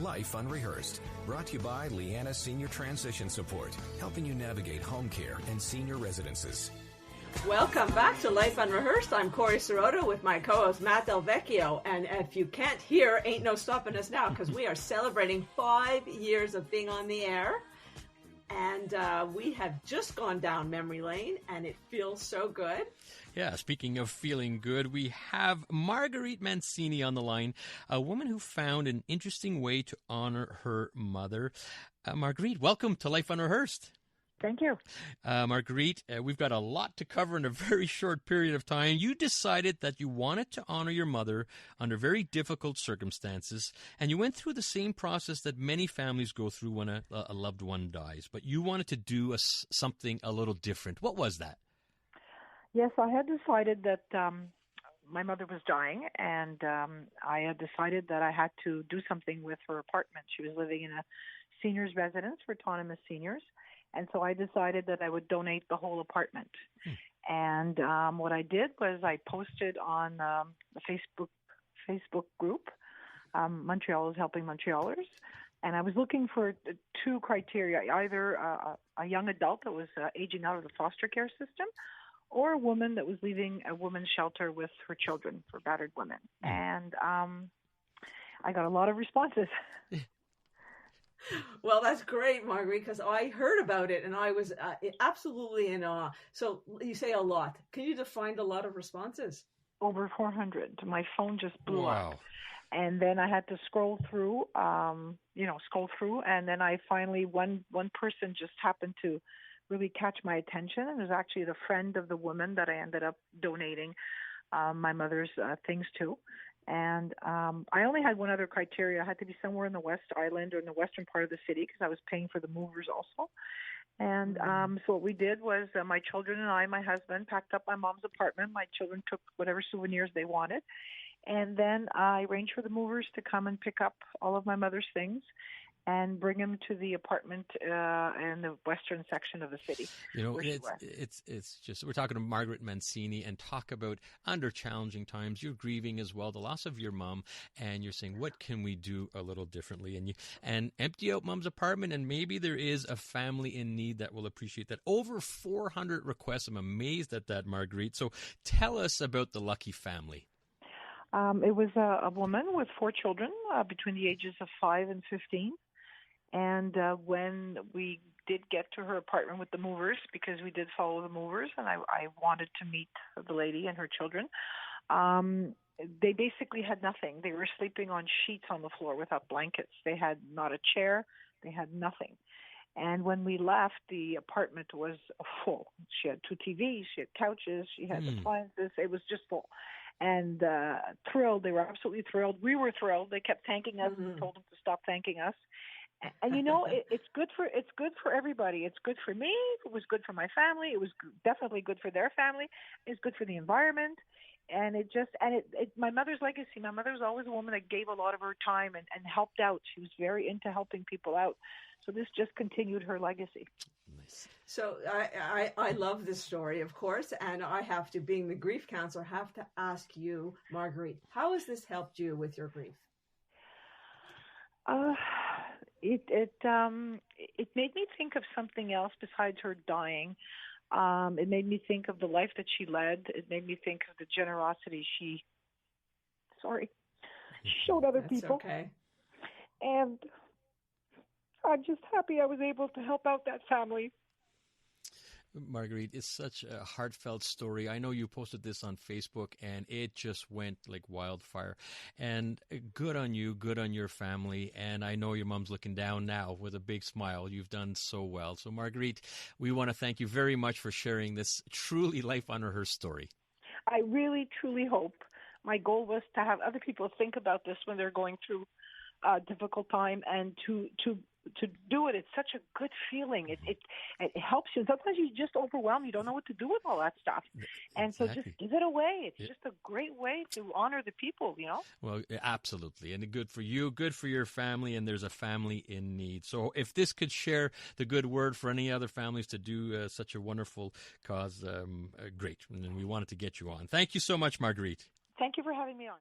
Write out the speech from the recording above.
Life Unrehearsed, brought to you by Lianas Senior Transition Support, helping you navigate home care and senior residences. Welcome back to Life Unrehearsed. I'm Corey Sirota with my co-host Matt Del Vecchio, and if you can't hear, ain't no stopping us now, because we are celebrating 5 years of being on the air, and we have just gone down memory lane, and it feels so good. Yeah, speaking of feeling good, we have Marguerite Mancini on the line, a woman who found an interesting way to honor her mother. Marguerite, welcome to Life Unrehearsed. Thank you. Marguerite, we've got a lot to cover in a very short period of time. You decided that you wanted to honor your mother under very difficult circumstances, and you went through the same process that many families go through when a loved one dies, but you wanted to do something a little different. What was that? Yes, I had decided that my mother was dying, and I had decided that I had to do something with her apartment. She was living in a seniors residence for autonomous seniors, and so I decided that I would donate the whole apartment. And what I did was I posted on the Facebook group, Montreal is Helping Montrealers, and I was looking for two criteria, either a young adult that was aging out of the foster care system, or a woman that was leaving a women's shelter with her children for battered women. And I got a lot of responses. Well, that's great, Marguerite, because I heard about it and I was absolutely in awe. So you say a lot. Can you define a lot of responses? Over 400. My phone just blew Wow. up. And then I had to scroll through, and then I finally, one person just happened to really catch my attention, and it was actually the friend of the woman that I ended up donating my mother's things to. And I only had one other criteria. I had to be somewhere in the West Island or in the western part of the city because I was paying for the movers also. And so what we did was my children and I, my husband, packed up my mom's apartment. My children took whatever souvenirs they wanted. And then I arranged for the movers to come and pick up all of my mother's things and bring them to the apartment in the western section of the city. You know, it's just, we're talking to Marguerite Mancini and talk about under challenging times, you're grieving as well, the loss of your mom, and you're saying, what can we do a little differently? And empty out mom's apartment, and maybe there is a family in need that will appreciate that. Over 400 requests. I'm amazed at that, Marguerite. So tell us about the lucky family. It was a woman with 4 children between the ages of 5 and 15. And when we did get to her apartment with the movers, because we did follow the movers, and I wanted to meet the lady and her children, they basically had nothing. They were sleeping on sheets on the floor without blankets. They had not a chair. They had nothing. And when we left, the apartment was full. She had 2 TVs. She had couches. She had appliances. It was just full. And thrilled. They were absolutely thrilled. We were thrilled. They kept thanking us and told them to stop thanking us. And you know, it's good for everybody. It's good for me. It was good for my family. It was definitely good for their family. It's good for the environment. And my mother's legacy. My mother was always a woman that gave a lot of her time and helped out. She was very into helping people out. So this just continued her legacy. Nice. So I love this story, of course, and I have to, being the grief counselor, have to ask you, Marguerite, how has this helped you with your grief? It made me think of something else besides her dying. It made me think of the life that she led. It made me think of the generosity she showed other people. Okay. And I'm just happy I was able to help out that family. Marguerite, it's such a heartfelt story. I know you posted this on Facebook, and it just went like wildfire. And good on you, good on your family. And I know your mom's looking down now with a big smile. You've done so well. So, Marguerite, we want to thank you very much for sharing this truly Life Unrehearsed story. I really, truly hope. My goal was to have other people think about this when they're going through a difficult time, and to do it. It's such a good feeling. It helps you. Sometimes you're just overwhelmed. You don't know what to do with all that stuff. And so just give it away. It's just a great way to honor the people, you know? Well, absolutely. And good for you, good for your family, and there's a family in need. So if this could share the good word for any other families to do such a wonderful cause, great. And we wanted to get you on. Thank you so much, Marguerite. Thank you for having me on.